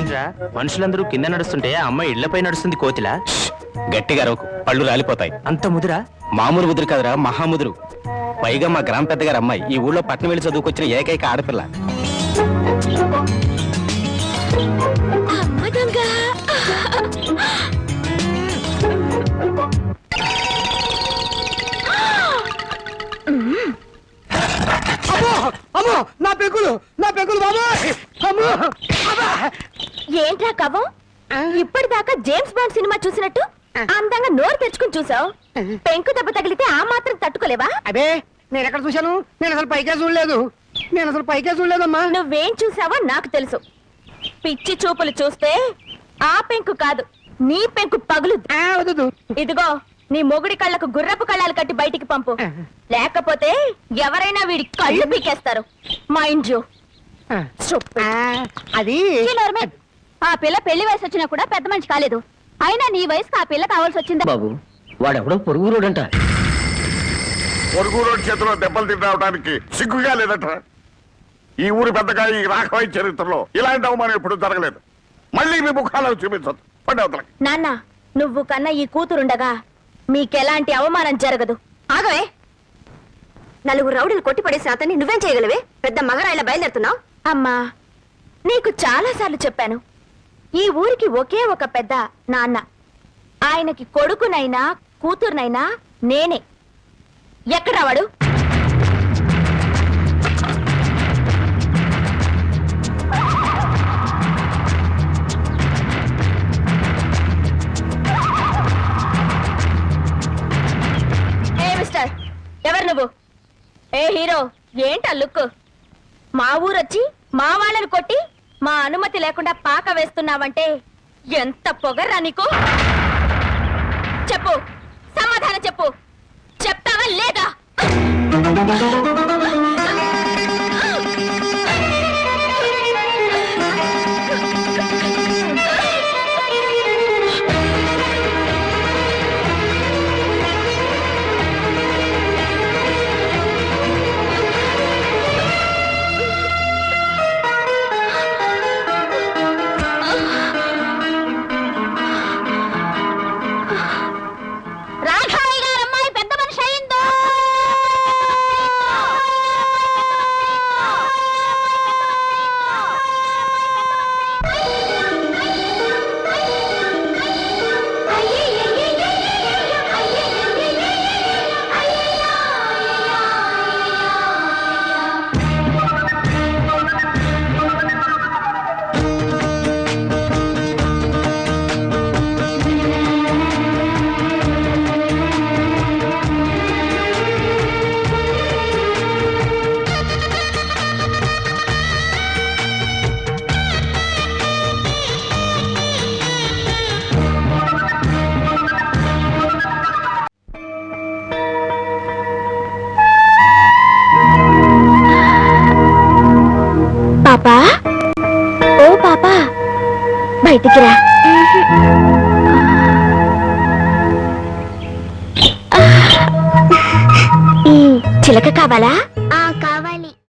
ఏంట్రా మనుషులందరూ కింద నడుస్తుంటే ఆ అమ్మాయి ఇళ్లపై నడుస్తుంది కోతిలా? గట్టిగా అరవకు, పళ్ళు రాలిపోతాయి. అంత ముదురా? మామూలు ముదురు కదరా, మహాముదురు. పైగా మా గ్రామ పెద్దగారు అమ్మాయి ఈ ఊళ్ళో పట్నం వెళ్ళి చదువుకొచ్చిన ఏకైక ఆడపిల్ల. నా పెంకులు బాబాయ్! ఏంట్రా కవ్వం, ఇప్పటిదాకా జేమ్స్ బాండ్ సినిమా చూసినట్టు అందంగా నోరు తెచ్చుకుని చూసావు. పెంకు దెబ్బ తగిలితే ఆ మాత్రం తట్టుకోలేవా? అదే నేను ఎక్కడ చూశాను? నేను అసలు పైకే చూడలేదమ్మా. నువ్వేం చూసావో నాకు తెలుసు. పిచ్చి చూపులు చూస్తే ఆ పెంకు కాదు, నీ పెంకు పగులు. వద్దు. ఇదిగో నీ మొగుడి కళ్ళకు గుర్రపు కళ్ళాలు కట్టి బయటికి పంపు, లేకపోతే ఎవరైనా వీడి కళ్ళు పీకేస్తారు. Mind you. అది ఆ పిల్ల పెళ్లి వయసు వచ్చినా కూడా పెద్ద మనిషి కాలేదు. అయినా నీ వయసుకు ఆ పిల్ల కావాల్సి వచ్చిందా? బాబు, వాడెవడో పొరుగు రోడంట. పొరుగు రోడ్ చేతిలో దెబ్బలు తినడానికి సిగ్గుగా లేదట. ఈ ఊరి పెద్దగా ఈ రాఘవయ్య చరిత్రలో ఇలాంటి అవమానం ఎప్పుడు జరగలేదు. మళ్ళీ మీ ముఖాలను చూపించదు. పండవతలకి నాన్న, నువ్వు కన్నా ఈ కూతురుండగా మీకెలాంటి అవమానం జరగదు. ఆగవే, నలుగురు రౌడీలు కొట్టిపడేసి అతన్ని నువ్వేం చేయగలవే? పెద్ద మగరాయిలా బయలుదేరుతున్నావు. అమ్మా, నీకు చాలా సార్లు చెప్పాను, ఈ ఊరికి ఒకే ఒక పెద్ద నాన్న. ఆయనకి కొడుకునైనా కూతురునైనా నేనే. ఎక్కడా వాడు? ఏ మిస్టర్, ఎవరు నువ్వు? ఏ హీరో, ఏంటా లుక్? మా ఊరొచ్చి మా వాళ్ళని కొట్టి మా అనుమతి లేకుండా పాక వేస్తున్నావంటే ఎంత పొగర్రా నీకు? చెప్పు, సమాధానం చెప్పు. చెప్తావా లేదా? పాపా, ఓ పాపా, బయటికి రా. చిలక కావాలా?